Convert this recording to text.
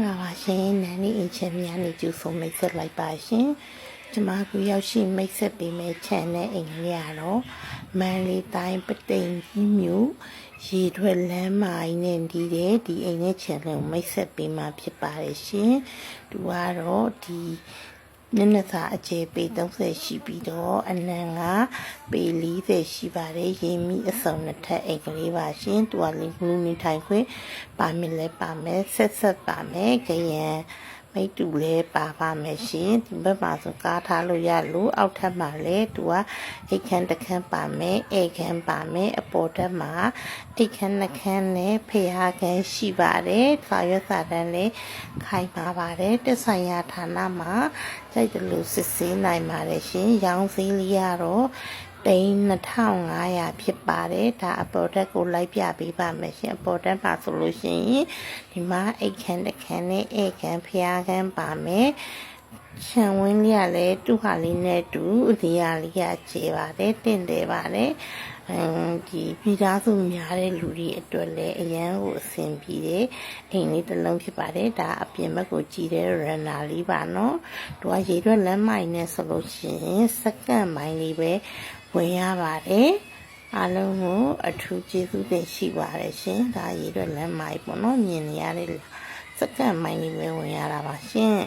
လာပါရှင်နန်းလေးအင်ချင်များနေကျူဆုံးမိတ်ဆက်လိုက်ပါရှင်ကျမကိုရောက်ရှိမိတ်ဆက်ပေးမဲ့ channel အိမ်လေးရတော့မန်လေးတိုင်းပတိန်ကြီးမြို့ရေထွက်လမ်းမိုင်းနဲ့ဒီတဲ့ဒီအိမ်နဲ့ channel ကိုမိတ်ဆက်ပေးမှာဖြစ်ပါတယ်ရှင်သူကတော့ဒီမျက်နှာစာအကျယ်ပေ30ရှိပြီးတော့အနံကပေ40ရှိပါတယ်ရင်းမိအစုံနှစ်ထပ်အိမ်ကလေးပါရှင်သူကလေးလူနေထိုင်ခွင့်ပါမယ်လဲပါမယ်ဆက်ပါမယ်ကြရန်မိတူလဲပါမယ်ရှင်ဒီဘက်မှာဆိုကားထားလို့ရလို့အောက်ထပ်မှာလဲသူကအိတ်ခမ်းတစ်ခမ်းပါမယ်အိတ်ခမ်းပါမယ်အပေါ်ထပ်မှာအိတ်ခမ်းနှစ်ခမ်းနဲ့ဖျားခမ်းရှိပါတယ်ခါရွက်စာတန်းလဲခိုင်ပါပါတယ်တက်ဆိုင်ရာဌာနမှာကြိုက်တယ်လို့စစ်ဆေးနိုင်ပါတယ်ရှင်ရောင်းစည်းလေးရတော့2500ဖြစ်ပါတယ်ဒါအပေါ်တက်ကိုလိုက်ပြပေးပါမယ်ရှင်အပေါ်တက်ပါဆိုလို့ရှိရင်ဒီမှာအိတ်ခမ်းတစ်ခမ်းနဲ့အိတ်ခမ်းဖျားခမ်းပါမယ်ခြံဝင်းလေးကလည်းတူဟာလေးနဲ့တူဒီဟာလေးကခြေပါတယ်တင့်တယ်ပါတယ်ဒီပြည်သားစုများတဲ့လူတွေအတွက်လည်းအရန်ကိုအဆင်ပြေတယ်အိမ်လေးတစ်လုံးဖြစ်ပါတယ်ဒါအပြင်ဘက်ကိုကြည့်တဲ့ runner လေးပါနော်သူကရေရွက်လမ်းမိုင်နဲ့ဆိုလို့ရှိရင်စက္ကန့်မိုင်လေးပဲဝင်ရပါတယ်အားလုံးကိုအထူးကျေးဇူးတင်ရှိပါတယ်ရှင်ဒါရေရွက်လမ်းမိုင်ပေါ့နော်မြင်နေရတဲ့စက္ကန့်မိုင်လေးပဲဝင်ရတာပါရှင်